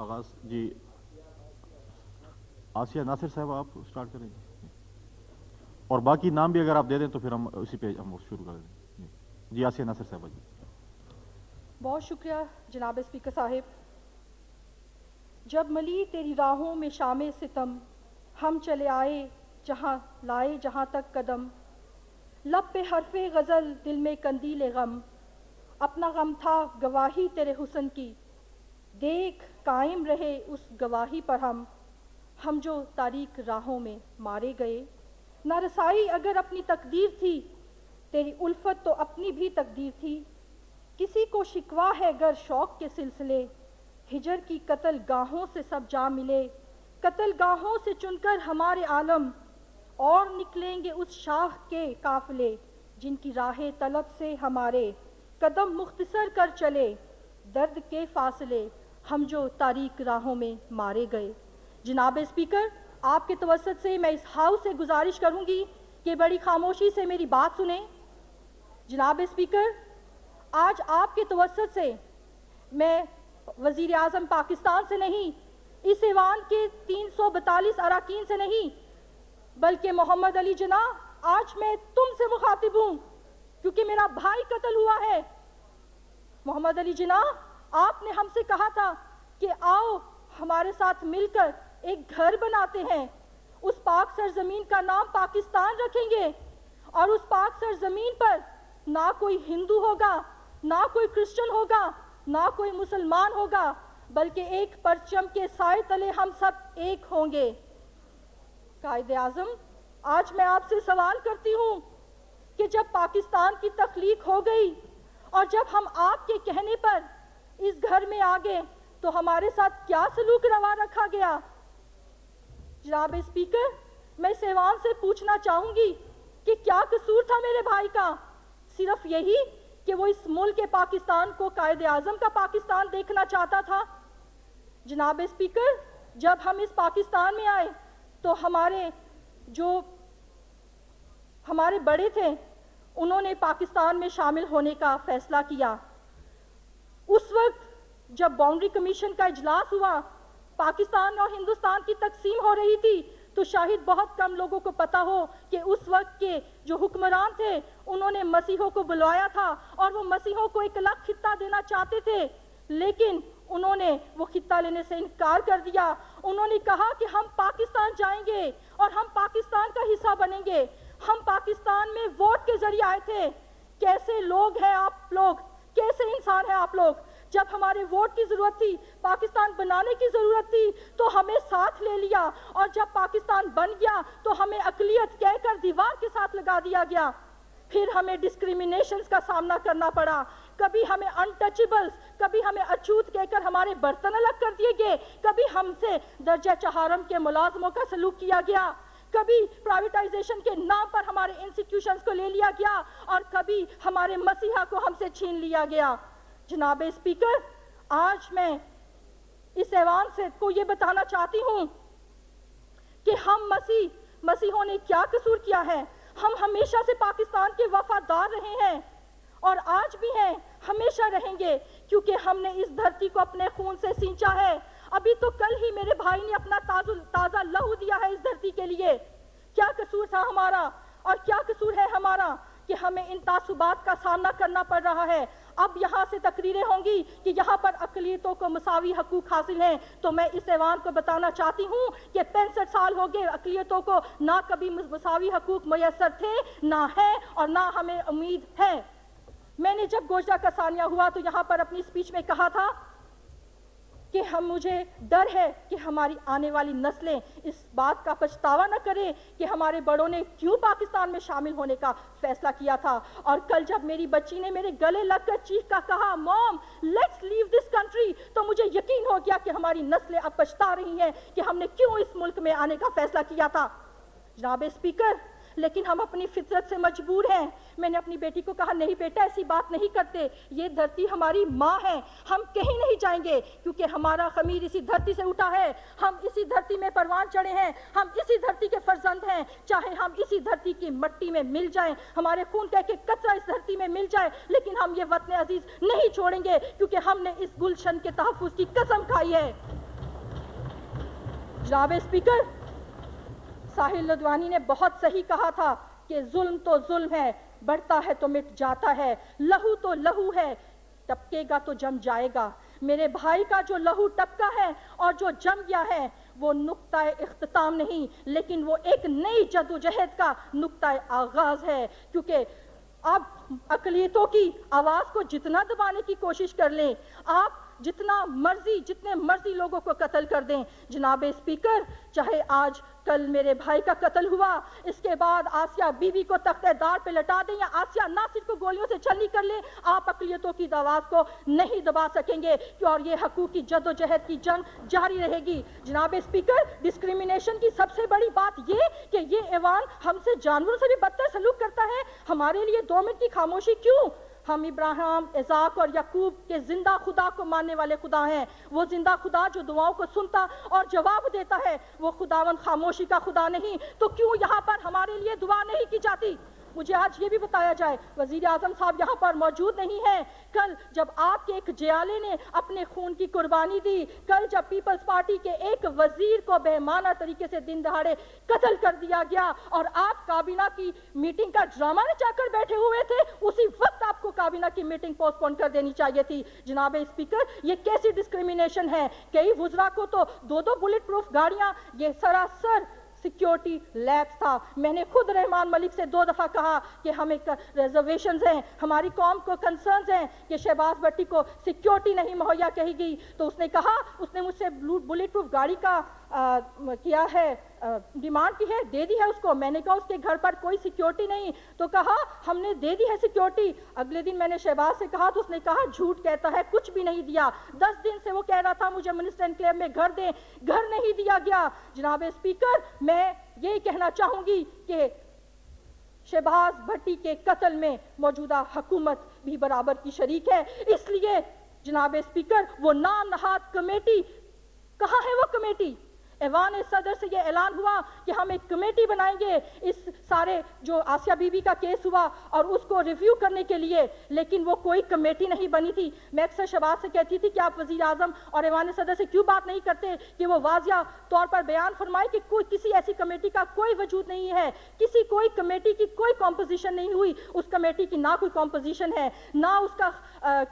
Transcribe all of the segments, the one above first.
आगाज़ जी आसिया नासिर साहब आप स्टार्ट करें और बाकी नाम भी अगर आप दे दें तो फिर हम उसी पे हम शुरू कर दें। जी आसिया नासिर साहब जी। बहुत शुक्रिया जनाब स्पीकर साहिब। जब मली तेरी राहों में शामे सितम, हम चले आए जहाँ लाए जहाँ तक कदम, लब पे हरफे गज़ल दिल में कंदीले गम, अपना गम था गवाही तेरे हुस्न की, देख कायम रहे उस गवाही पर हम जो तारीक राहों में मारे गए। ना रसाई अगर अपनी तकदीर थी, तेरी उल्फत तो अपनी भी तकदीर थी। किसी को शिकवा है गर शौक के सिलसिले, हिजर की कत्ल गाहों से सब जा मिले। कत्ल गाहों से चुनकर हमारे आलम, और निकलेंगे उस शाह के काफिले, जिनकी राह तलब से हमारे कदम मुख्तसर कर चले। दर्द के फासले हम जो तारीक राहों में मारे गए। जनाब स्पीकर, आपके तवस्सुत से मैं इस हाउस से गुजारिश करूंगी कि बड़ी खामोशी से मेरी बात सुने। जनाब स्पीकर, आज आपके तवस्सुत से मैं वज़ीर आज़म पाकिस्तान से नहीं, इस ऐवान के 342 अरकान से नहीं, बल्कि मोहम्मद अली जिन्ना, आज मैं तुमसे मुखातिब हूँ, क्योंकि मेरा भाई कत्ल हुआ है। मोहम्मद अली जिन्ना, आपने हमसे कहा था कि आओ हमारे साथ मिलकर एक घर बनाते हैं, उस पाक सरजमीन का नाम पाकिस्तान रखेंगे, और उस पाक सरजमीन पर ना कोई हिंदू होगा, ना कोई क्रिश्चियन होगा, ना कोई मुसलमान होगा, बल्कि एक परचम के साए तले हम सब एक होंगे। कायदे आज़म, आज मैं आपसे सवाल करती हूँ कि जब पाकिस्तान की तख्लीक हो गई और जब हम आपके कहने पर इस घर में आ गए, तो हमारे साथ क्या सलूक रवा रखा गया? जनाब स्पीकर, मैं सेवान से पूछना चाहूंगी कि क्या कसूर था मेरे भाई का? सिर्फ यही कि वो इस मुल्क के पाकिस्तान को कायदे आज़म का पाकिस्तान देखना चाहता था। जनाब स्पीकर, जब हम इस पाकिस्तान में आए तो हमारे बड़े थे, उन्होंने पाकिस्तान में शामिल होने का फैसला किया। उस वक्त जब बाउंड्री कमीशन का इजलास हुआ, पाकिस्तान और हिंदुस्तान की तकसीम हो रही थी, तो शायद बहुत कम लोगों को पता हो कि उस वक्त के जो हुक्मरान थे, उन्होंने मसीहों को बुलाया था और वो मसीहों को एक अलग खित्ता देना चाहते थे, लेकिन उन्होंने वो खित्ता लेने से इनकार कर दिया। उन्होंने कहा कि हम पाकिस्तान जाएंगे और हम पाकिस्तान का हिस्सा बनेंगे। हम पाकिस्तान में वोट के जरिए आए थे। कैसे लोग हैं आप लोग, कैसे इंसान हैं आप लोग? जब हमारे वोट की जरूरत थी, पाकिस्तान बनाने की जरूरत थी, तो हमें साथ ले लिया, और जब पाकिस्तान बन गया तो हमें अकलियत कहकर दीवार के साथ लगा दिया गया। फिर हमें डिस्क्रिमिनेशंस का सामना करना पड़ा। कभी हमें अनटचेबल्स, कभी हमें अछूत कहकर हमारे बर्तन अलग कर दिए गए, कभी हमसे दर्जा चहारम के मुलाजमों का सलूक किया गया, कभी प्राइवेटाइजेशन के नाम पर हमारे इंस्टीट्यूशंस को ले लिया गया, और कभी हमारे मसीहा को हमसे छीन लिया गया। जनाब स्पीकर, आज मैं इस ऐवान से को ये बताना चाहती हूँ कि हम मसीहों ने क्या कसूर किया है। हम हमेशा से पाकिस्तान के वफादार रहे हैं और आज भी हैं, हमेशा रहेंगे, क्योंकि हमने इस धरती को अपने खून से सींचा है। अभी तो कल ही मेरे भाई ने अपना ताजा लहू दिया है इस धरती के लिए। क्या कसूर था हमारा, और क्या कसूर है हमारा कि हमें इन तासुबात का सामना करना पड़ रहा है। अब यहाँ से तकरीरें होंगी कि यहाँ पर अक़लियतों को मसावी हकूक़ हासिल हैं, तो मैं इस ऐवान को बताना चाहती हूँ कि 65 साल हो गए अक़लियतों को ना कभी मसावी हकूक़ मुयस्सर थे, ना है, और ना हमें उम्मीद है। मैंने जब गोजरा का सानिया हुआ तो यहाँ पर अपनी स्पीच में कहा था कि मुझे डर है कि हमारी आने वाली नस्लें इस बात का पछतावा न करें कि हमारे बड़ों ने क्यों पाकिस्तान में शामिल होने का फैसला किया था। और कल जब मेरी बच्ची ने मेरे गले लगकर चीख का कहा, mom let's leave this country, तो मुझे यकीन हो गया कि हमारी नस्लें अब पछता रही हैं कि हमने क्यों इस मुल्क में आने का फैसला किया था। जनाब स्पीकर, लेकिन हम अपनी फितरत से मजबूर हैं। मैंने अपनी बेटी को कहा, नहीं बेटा ऐसी बात नहीं करते, ये धरती हमारी माँ है, हम कहीं नहीं जाएंगे, क्योंकि हमारा खमीर इसी धरती से उठा है, हम इसी धरती में परवान चढ़े हैं, हम इसी धरती के फर्जंद हैं। चाहे हम इसी धरती की मट्टी में मिल जाएं, हमारे खून का एक कतरा इस धरती में मिल जाए, लेकिन हम ये वतन अजीज नहीं छोड़ेंगे, क्योंकि हमने इस गुलशन के तहफ्फुज़ की कसम खाई है। जनाब स्पीकर, साहिल लुधियानी ने बहुत सही कहा था कि जुल्म तो जुल्म है, बढ़ता है तो मिट जाता है, लहू तो लहू है, टपकेगा तो जम जाएगा। मेरे भाई का जो लहू टपका है और जो जम गया है वो नुक्ता इख्तिताम नहीं, लेकिन वो एक नई जदोजहद का नुक्ता आगाज है। क्योंकि आप अकलियतों की आवाज को जितना दबाने की कोशिश कर लें, आप जितने मर्जी लोगों को कत्ल कर दें, जनाब स्पीकर, चाहे आज कल मेरे भाई का कत्ल हुआ, इसके बाद आसिया बीवी को तख्तेदार पे लटा दें या आसिया नासिर को गोलियों से छलनी कर ले, आप अकलियतों की आवाज को नहीं दबा सकेंगे और ये हकूक की जद्दोजहद की जंग जारी रहेगी। जनाब स्पीकर, डिस्क्रिमिनेशन की सबसे बड़ी बात ये कि ये ऐवान हमसे जानवरों से भी बदतर सलूक करता है। हमारे लिए 2 मिनट की खामोशी क्यों? हम इब्राहिम, इज़ाक और याकूब के जिंदा खुदा को मानने वाले खुदा हैं। वो जिंदा खुदा जो दुआओं को सुनता और जवाब देता है, वो खुदावन खामोशी का खुदा नहीं। तो क्यों यहाँ पर हमारे लिए दुआ नहीं की जाती? मुझे आज ये भी बताया जाए, वजीर आजम साहब यहाँ पर मौजूद नहीं हैं। कल जब आपके एक जियाले ने अपने खून की कुर्बानी दी, कल जब पीपल्स पार्टी के एक वजीर को बेमाना तरीके से दिन दहाड़े कत्ल कर दिया गया और आप काबीना की मीटिंग का ड्रामा नचाकर बैठे हुए थे, उसी वक्त आपको काबीना की मीटिंग पोस्टपोन कर देनी चाहिए थी। जनाब स्पीकर, ये कैसी डिस्क्रिमिनेशन है? कई वुज़रा को तो 2-2 बुलेट प्रूफ गाड़ियां, ये सरासर सिक्योरिटी लैब्स था। मैंने खुद रहमान मलिक से 2 दफा कहा कि हमें रिजर्वेशंस हैं, हमारी कौम को कंसर्न्स हैं कि शहबाज भट्टी को सिक्योरिटी नहीं मुहैया कही गई। तो उसने कहा, उसने मुझसे बुलेट प्रूफ गाड़ी का किया है, डिमांड की है, दे दी है उसको। मैंने कहा उसके घर पर कोई सिक्योरिटी नहीं, तो कहा हमने दे दी है सिक्योरिटी। अगले दिन मैंने शहबाज से कहा तो उसने कहा झूठ कहता है, कुछ भी नहीं दिया। 10 दिन से वो कह रहा था मुझे मिनिस्टर एनक्लेव में घर दें, घर नहीं दिया गया। जनाब स्पीकर, मैं ये कहना चाहूंगी कि शहबाज भट्टी के कत्ल में मौजूदा हुकूमत भी बराबर की शरीक है। इसलिए जनाब स्पीकर, वो नाम नहाद कमेटी, कहाँ है वो कमेटी? ऐवान सदर से ये ऐलान हुआ कि हम एक कमेटी बनाएंगे इस सारे जो आसिया बीबी का केस हुआ और उसको रिव्यू करने के लिए, लेकिन वो कोई कमेटी नहीं बनी थी। मैं अक्सर शहबाज से कहती थी कि आप वजीर आजम और ऐवान सदर से क्यों बात नहीं करते कि वो वाजिया तौर पर बयान फरमाए कि कोई किसी ऐसी कमेटी का कोई वजूद नहीं है, कोई कमेटी की कोई कॉम्पोजिशन नहीं हुई। उस कमेटी की ना कोई कॉम्पोजिशन है, ना उसका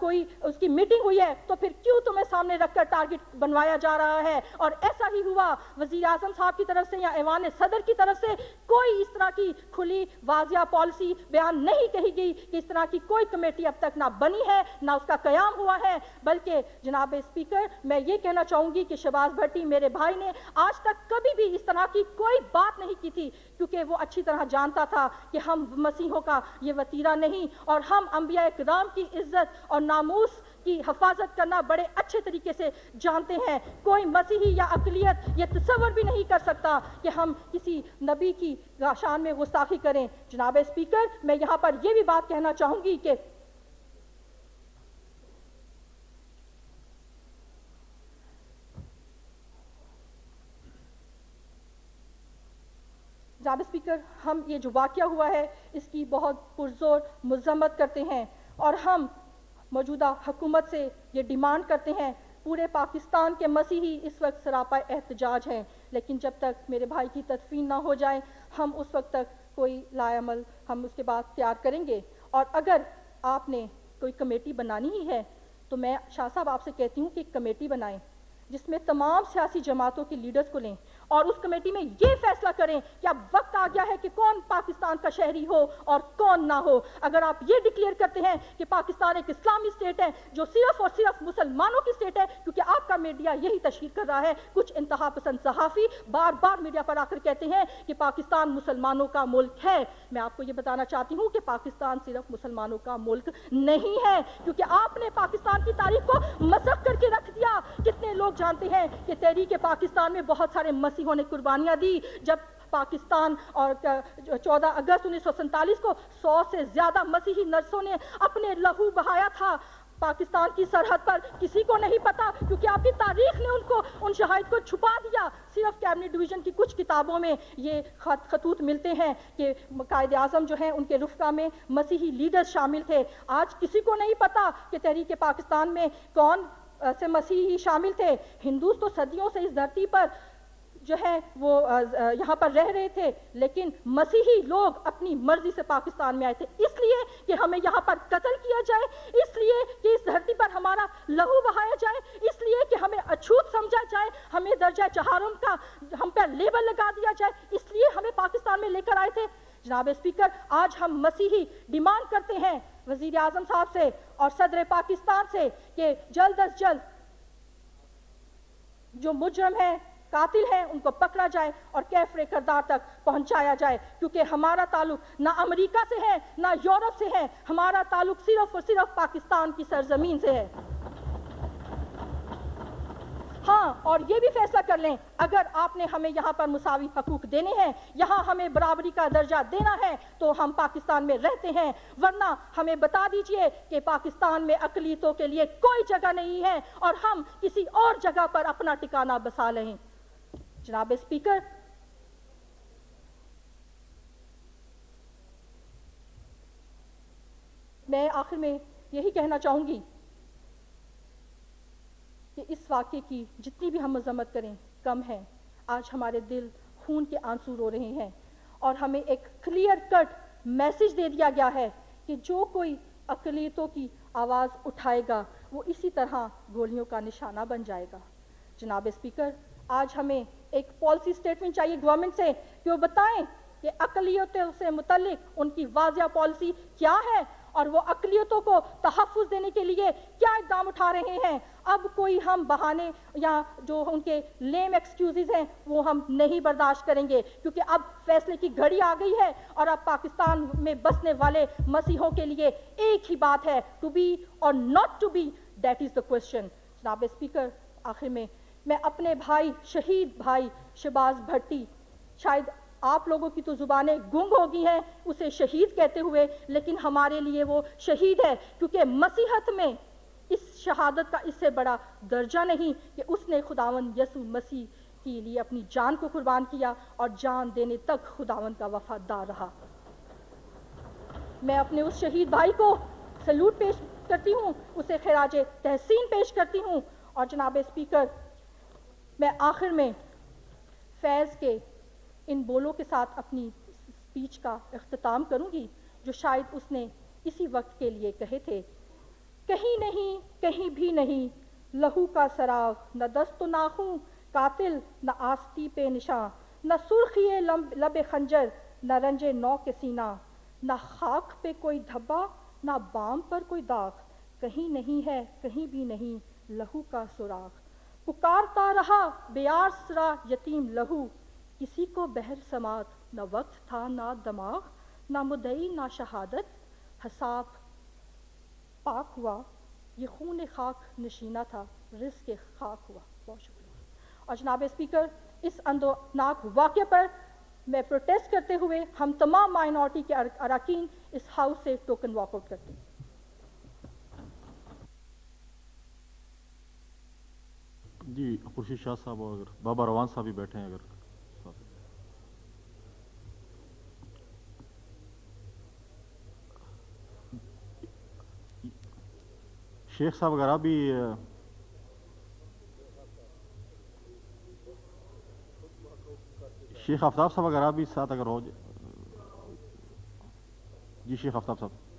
कोई उसकी मीटिंग हुई है, तो फिर क्यों तुम्हें सामने रखकर टारगेट बनवाया जा रहा है? और ऐसा ही हुआ, वजीर आजम साहब की तरफ से या ऐवान सदर की तरफ से कोई इस तरह की खुली वाजिया पॉलिसी बयान नहीं कही गई कि इस तरह की कोई कमेटी अब तक ना बनी है, ना उसका कयाम हुआ है। बल्कि जनाब स्पीकर, मैं ये कहना चाहूंगी कि शहबाज भट्टी मेरे भाई ने आज तक कभी भी इस तरह की कोई बात नहीं की थी, क्योंकि वो अच्छी तरह जानता था कि हम मसीहों का ये वतीरा नहीं और हम अंबिया इकराम की इज्जत और नामूस की हिफाजत करना बड़े अच्छे तरीके से जानते हैं। कोई मसीही या अकलियत ये तसव्वुर भी नहीं कर सकता कि हम किसी नबी की शान में गुस्ताखी करें। जनाब स्पीकर, मैं यहाँ पर ये भी बात कहना चाहूंगी कि जनाब स्पीकर, हम ये जो वाक़या हुआ है इसकी बहुत पुरजोर मज़म्मत करते हैं और हम मौजूदा हुकूमत से ये डिमांड करते हैं। पूरे पाकिस्तान के मसीही इस वक्त सरापा एहतजाज हैं, लेकिन जब तक मेरे भाई की तदफीन ना हो जाए हम उस वक्त तक कोई लाएअमल हम उसके बाद तैयार करेंगे। और अगर आपने कोई कमेटी बनानी ही है तो मैं शाह साहब आपसे कहती हूँ कि कमेटी बनाएं जिसमें तमाम सियासी जमातों के लीडर्स को लें और उस कमेटी में ये फैसला करें कि अब वक्त आ गया है कि कौन पाकिस्तान का शहरी हो और कौन ना हो। अगर आप ये डिक्लेयर करते हैं कि पाकिस्तान एक इस्लामी स्टेट है जो सिर्फ और सिर्फ मुसलमानों की स्टेट है, क्योंकि आपका मीडिया यही तशहीर कर रहा है, कुछ इंतहा पसंद सहाफ़ी बार बार मीडिया पर आकर कहते हैं कि पाकिस्तान मुसलमानों का मुल्क है। मैं आपको ये बताना चाहती हूँ कि पाकिस्तान सिर्फ मुसलमानों का मुल्क नहीं है, क्योंकि आपने पाकिस्तान की तारीख को मसख करके रख दिया। कितने लोग जानते हैं कि तहरीक पाकिस्तान में बहुत सारे मसीहों ने कुर्बानियां दी। जब पाकिस्तान और 14 अगस्त 1947 को 100 से ज्यादा मसीही नर्सों ने अपने लहू बहाया था पाकिस्तान की सरहद पर, किसी को नहीं पता क्योंकि आपकी तारीख ने उनको उन शहायद को छुपा दिया। सिर्फ कैबिनेट डिवीजन की कुछ किताबों में ये खतूत मिलते हैं कि कायदे आज़म जो हैं उनके रुफ़का में मसीही लीडर्स शामिल थे। आज किसी को नहीं पता कि तहरीक पाकिस्तान में कौन से मसीही शामिल थे। हिंदूस तो सदियों से इस धरती पर جو ہے وہ یہاں پر رہ رہے تھے، لیکن مسیحی لوگ اپنی مرضی سے پاکستان میں آئے تھے، اس لیے کہ ہمیں یہاں پر قتل کیا جائے، اس لیے کہ اس دھرتی پر ہمارا لہو بہایا جائے، اس لیے کہ ہمیں اچھوت سمجھا جائے، ہمیں درجہ چہارم کا ہم پر لیبل لگا دیا جائے، اس لیے ہمیں پاکستان میں لے کر آئے تھے۔ جناب اسپیکر، آج ہم مسیحی ڈیمانڈ کرتے ہیں وزیر اعظم صاحب سے اور صدر پاکستان سے کہ جلد از جلد جو مجرم ہیں، قاتل ہیں، ان کو پکڑا جائے اور کیفر کردار تک پہنچایا جائے، کیونکہ ہمارا تعلق نہ امریکہ سے ہے نہ یورپ سے ہے، ہمارا تعلق صرف اور صرف پاکستان کی سرزمین سے ہے۔ ہاں، اور یہ بھی فیصلہ کر لیں، اگر آپ نے ہمیں یہاں پر مساوی حقوق دینے ہیں، یہاں ہمیں برابری کا درجہ دینا ہے تو ہم پاکستان میں رہتے ہیں، ورنہ ہمیں بتا دیجئے کہ پاکستان میں اقلیتوں کے لیے کوئی جگہ نہیں ہے اور ہم کسی اور جگہ پر اپنا ٹھکانہ بسا لیں۔ جناب اسپیکر، میں آخر میں یہی کہنا چاہوں گی کہ اس واقعے کی جتنی بھی ہم مذمت کریں کم ہے۔ آج ہمارے دل خون کے آنسو رو رہے ہیں اور ہمیں ایک کلیئر کٹ میسج دے دیا گیا ہے کہ جو کوئی اقلیتوں کی آواز اٹھائے گا وہ اسی طرح گولیوں کا نشانہ بن جائے گا۔ جناب اسپیکر، آج ہمیں ایک پالیسی سٹیٹمنٹ چاہیے گورنمنٹ سے کہ وہ بتائیں کہ اقلیتوں سے متعلق ان کی واضح پالیسی کیا ہے اور وہ اقلیتوں کو تحفظ دینے کے لیے کیا اقدام اٹھا رہے ہیں۔ اب کوئی ہم بہانے یا جو ان کے لیم ایکسکیوزز ہیں وہ ہم نہیں برداشت کریں گے، کیونکہ اب فیصلے کی گھڑی آ گئی ہے اور اب پاکستان میں بسنے والے مسیحوں کے لیے ایک ہی بات ہے، ٹو بی اور not to be, that is the question. جناب اسپیکر، آخر میں اپنے بھائی، شہید بھائی شہباز بھٹی، شاید آپ لوگوں کی تو زبانیں گنگ ہو گئی ہیں اسے شہید کہتے ہوئے، لیکن ہمارے لیے وہ شہید ہے، کیونکہ مسیحت میں اس شہادت کا اس سے بڑا درجہ نہیں کہ اس نے خداوند یسوع مسیح کے لیے اپنی جان کو قربان کیا اور جان دینے تک خداوند کا وفادار رہا۔ میں اپنے اس شہید بھائی کو سلوٹ پیش کرتی ہوں، اسے خراج تحسین پیش کرتی ہوں، اور جناب اسپیکر، میں آخر میں فیض کے ان بولوں کے ساتھ اپنی اسپیچ کا اختتام کروں گی جو شاید اس نے اسی وقت کے لیے کہے تھے۔ کہیں نہیں، کہیں بھی نہیں، لہو کا سراغ، نہ دست و ناخوں قاتل، نہ آستی پہ نشاں، نہ سرخی لب خنجر، نہ رنج نو کے سینہ، نہ خاک پہ کوئی دھبا، نہ بام پر کوئی داغ، کہیں نہیں ہے، کہیں بھی نہیں، لہو کا سراغ۔ پکارتا رہا بے آسرا یتیم لہو، کسی کو بہر سماعت، نہ وقت تھا نہ دماغ، نہ مدعی نہ شہادت، حساب پاک ہوا، یہ خون خاک نشینہ تھا، رزق خاک ہوا۔ بہت شکریہ۔ اور جناب اسپیکر، اس اندوناک واقعے پر میں پروٹیسٹ کرتے ہوئے ہم تمام مائنورٹی کے اراکین اس ہاؤس سے ٹوکن واک آؤٹ کرتے ہیں۔ جی، خورشید شاہ صاحب اور بابا روان صاحب بھی بیٹھے ہیں اگر شیخ صاحب اگر آپ بھی شیخ آفتاب صاحب اگر آپ بھی ساتھ اگر ہو جی، شیخ آفتاب صاحب۔